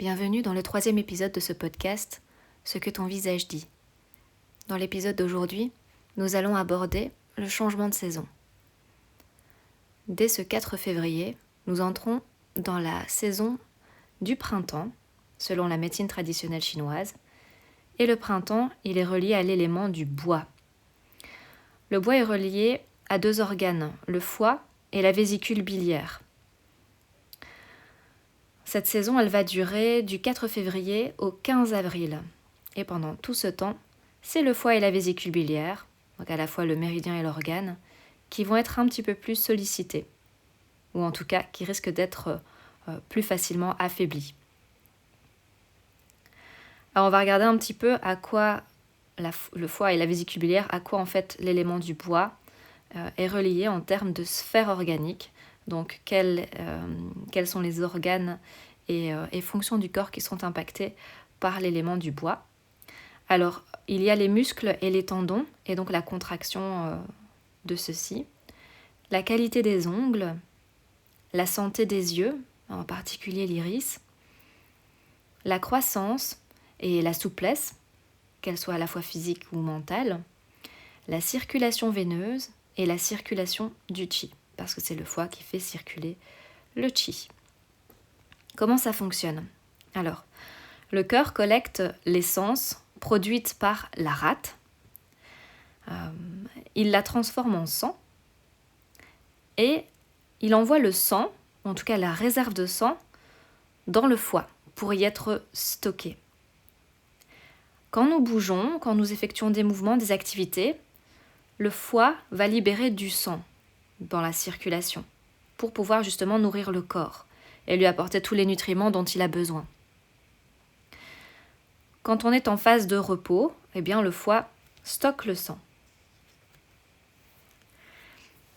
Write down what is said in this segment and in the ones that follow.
Bienvenue dans le 3e épisode de ce podcast, Ce que ton visage dit. Dans l'épisode d'aujourd'hui, nous allons aborder le changement de saison. Dès ce 4 février, nous entrons dans la saison du printemps, selon la médecine traditionnelle chinoise, et le printemps, il est relié à l'élément du bois. Le bois est relié à 2 organes, le foie et la vésicule biliaire. Cette saison, elle va durer du 4 février au 15 avril. Et pendant tout ce temps, c'est le foie et la vésicule biliaire, donc à la fois le méridien et l'organe, qui vont être un petit peu plus sollicités, ou en tout cas qui risquent d'être plus facilement affaiblis. Alors on va regarder un petit peu à quoi le foie et la vésicule biliaire, à quoi en fait l'élément du bois est relié en termes de sphère organique. Donc quels sont les organes et fonctions du corps qui sont impactés par l'élément du bois. Alors il y a les muscles et les tendons et donc la contraction de ceux-ci, la qualité des ongles, la santé des yeux, en particulier l'iris, la croissance et la souplesse, qu'elle soit à la fois physique ou mentale, la circulation veineuse et la circulation du qi, parce que c'est le foie qui fait circuler le qi. Comment ça fonctionne ? Alors, le cœur collecte l'essence produite par la rate, il la transforme en sang et il envoie le sang, en tout cas la réserve de sang, dans le foie pour y être stocké. Quand nous bougeons, quand nous effectuons des mouvements, des activités, le foie va libérer du sang dans la circulation pour pouvoir justement nourrir le corps et lui apporter tous les nutriments dont il a besoin. Quand on est en phase de repos, eh bien le foie stocke le sang.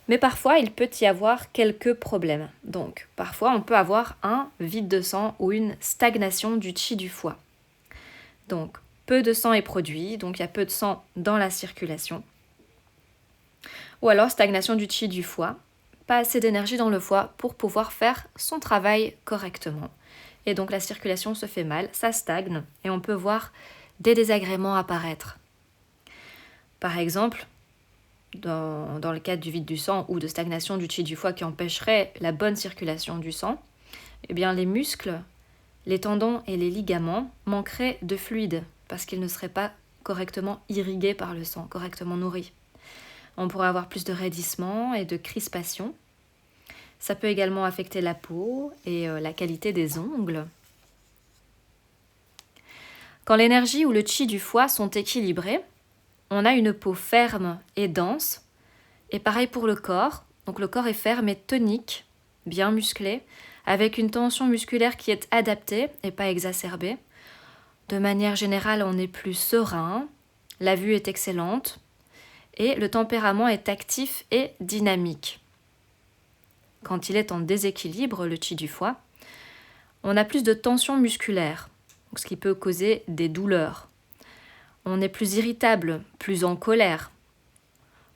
Mais parfois, il peut y avoir quelques problèmes. Donc, parfois, on peut avoir un vide de sang ou une stagnation du qi du foie. Donc, peu de sang est produit, donc il y a peu de sang dans la circulation. Ou alors stagnation du qi du foie, pas assez d'énergie dans le foie pour pouvoir faire son travail correctement. Et donc la circulation se fait mal, ça stagne et on peut voir des désagréments apparaître. Par exemple, dans le cadre du vide du sang ou de stagnation du qi du foie qui empêcherait la bonne circulation du sang, eh bien les muscles, les tendons et les ligaments manqueraient de fluide parce qu'ils ne seraient pas correctement irrigués par le sang, correctement nourris. On pourrait avoir plus de raidissement et de crispation. Ça peut également affecter la peau et la qualité des ongles. Quand l'énergie ou le qi du foie sont équilibrés, on a une peau ferme et dense. Et pareil pour le corps. Donc le corps est ferme et tonique, bien musclé, avec une tension musculaire qui est adaptée et pas exacerbée. De manière générale, on est plus serein, la vue est excellente et le tempérament est actif et dynamique. Quand il est en déséquilibre, le qi du foie, on a plus de tension musculaire, ce qui peut causer des douleurs. On est plus irritable, plus en colère.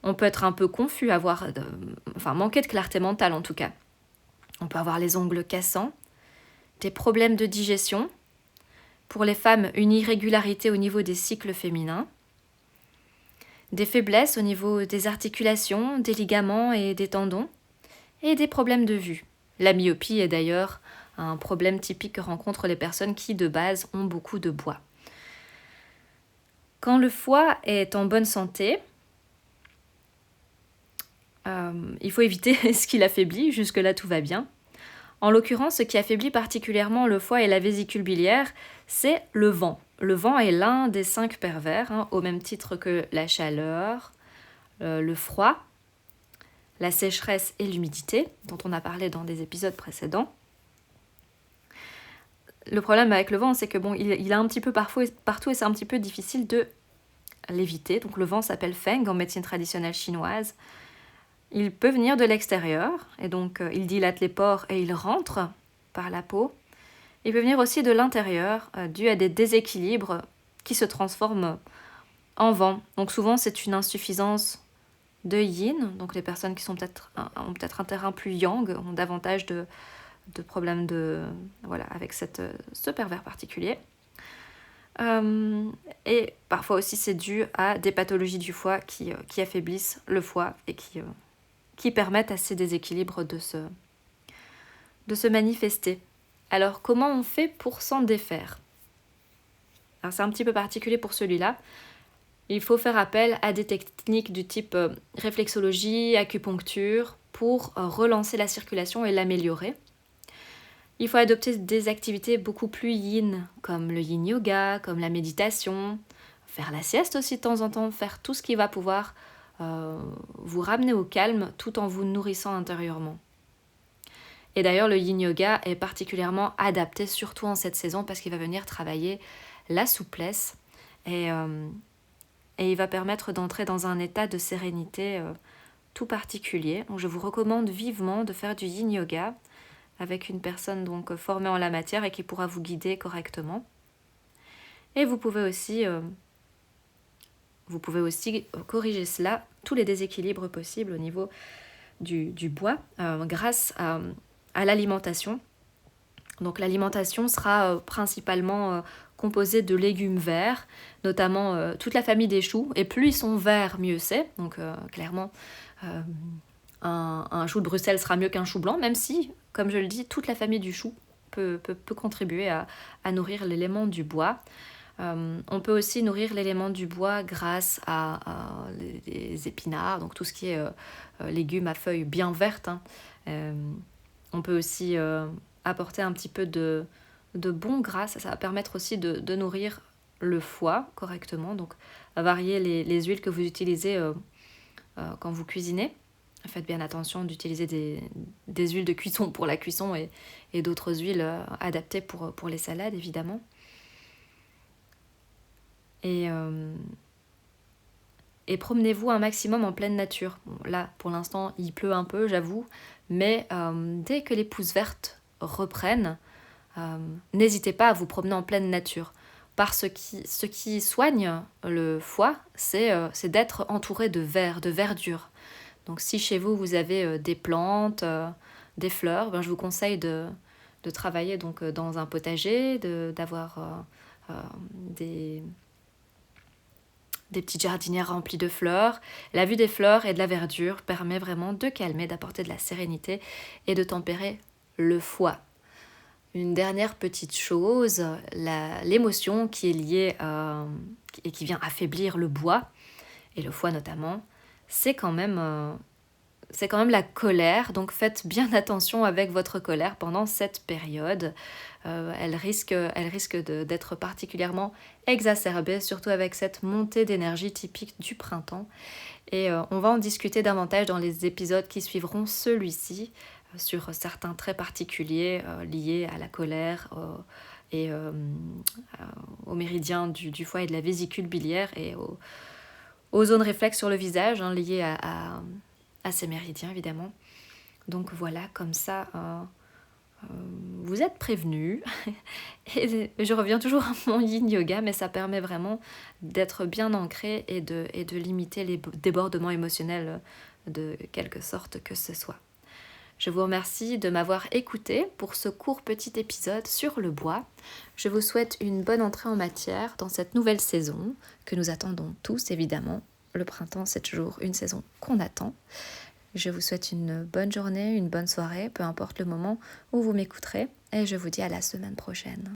On peut être un peu confus, manquer de clarté mentale en tout cas. On peut avoir les ongles cassants, des problèmes de digestion. Pour les femmes, une irrégularité au niveau des cycles féminins. Des faiblesses au niveau des articulations, des ligaments et des tendons, et des problèmes de vue. La myopie est d'ailleurs un problème typique que rencontrent les personnes qui, de base, ont beaucoup de bois. Quand le foie est en bonne santé, il faut éviter ce qui l'affaiblit, jusque-là tout va bien. En l'occurrence, ce qui affaiblit particulièrement le foie et la vésicule biliaire, c'est le vent. Le vent est l'un des 5 pervers, au même titre que la chaleur, le froid, la sécheresse et l'humidité, dont on a parlé dans des épisodes précédents. Le problème avec le vent, c'est que il est un petit peu partout et c'est un petit peu difficile de l'éviter. Donc le vent s'appelle Feng en médecine traditionnelle chinoise. Il peut venir de l'extérieur, et donc il dilate les pores et il rentre par la peau. Il peut venir aussi de l'intérieur, dû à des déséquilibres qui se transforment en vent. Donc souvent c'est une insuffisance de yin, donc les personnes qui ont peut-être un terrain plus yang ont davantage de problèmes avec ce pervers particulier. Et parfois aussi c'est dû à des pathologies du foie qui affaiblissent le foie et qui permettent à ces déséquilibres de se manifester. Alors comment on fait pour s'en défaire? Alors c'est un petit peu particulier pour celui-là. Il faut faire appel à des techniques du type réflexologie, acupuncture pour relancer la circulation et l'améliorer. Il faut adopter des activités beaucoup plus yin, comme le yin yoga, comme la méditation, faire la sieste aussi de temps en temps, faire tout ce qui va pouvoir vous ramener au calme tout en vous nourrissant intérieurement. Et d'ailleurs, le yin yoga est particulièrement adapté, surtout en cette saison, parce qu'il va venir travailler la souplesse et il va permettre d'entrer dans un état de sérénité tout particulier. Donc, je vous recommande vivement de faire du yin yoga avec une personne donc formée en la matière et qui pourra vous guider correctement. Et vous pouvez aussi corriger cela, tous les déséquilibres possibles au niveau du bois, grâce à l'alimentation. Donc l'alimentation sera principalement composée de légumes verts, notamment toute la famille des choux, et plus ils sont verts, mieux c'est. Donc clairement, un chou de Bruxelles sera mieux qu'un chou blanc, même si, comme je le dis, toute la famille du chou peut contribuer à nourrir l'élément du bois. On peut aussi nourrir l'élément du bois grâce à les épinards, donc tout ce qui est légumes à feuilles bien vertes. On peut aussi apporter un petit peu de bon gras, ça va permettre aussi de nourrir le foie correctement, donc varier les huiles que vous utilisez quand vous cuisinez. Faites bien attention d'utiliser des huiles de cuisson pour la cuisson et d'autres huiles adaptées pour les salades, évidemment. Et promenez-vous un maximum en pleine nature. Bon, là, pour l'instant, il pleut un peu, j'avoue, mais dès que les pousses vertes reprennent, n'hésitez pas à vous promener en pleine nature. Parce que ce qui soigne le foie, c'est d'être entouré de verdure. Donc si chez vous, vous avez des plantes, des fleurs, je vous conseille de travailler donc, dans un potager, d'avoir des petites jardinières remplies de fleurs. La vue des fleurs et de la verdure permet vraiment de calmer, d'apporter de la sérénité et de tempérer le foie. Une dernière petite chose, l'émotion qui est liée et qui vient affaiblir le bois, et le foie notamment, c'est quand même la colère. Donc faites bien attention avec votre colère pendant cette période. Elle risque d'être particulièrement exacerbée, surtout avec cette montée d'énergie typique du printemps. Et on va en discuter davantage dans les épisodes qui suivront celui-ci, sur certains traits particuliers liés à la colère et au méridien du foie et de la vésicule biliaire et aux zones réflexes sur le visage, liées à ces méridiens évidemment. Donc voilà, comme ça vous êtes prévenus. Et je reviens toujours à mon yin yoga, mais ça permet vraiment d'être bien ancré et de limiter les débordements émotionnels de quelque sorte que ce soit. Je vous remercie de m'avoir écouté pour ce court petit épisode sur le bois. Je vous souhaite une bonne entrée en matière dans cette nouvelle saison que nous attendons tous évidemment. Le printemps, c'est toujours une saison qu'on attend. Je vous souhaite une bonne journée, une bonne soirée, peu importe le moment où vous m'écouterez. Et je vous dis à la semaine prochaine.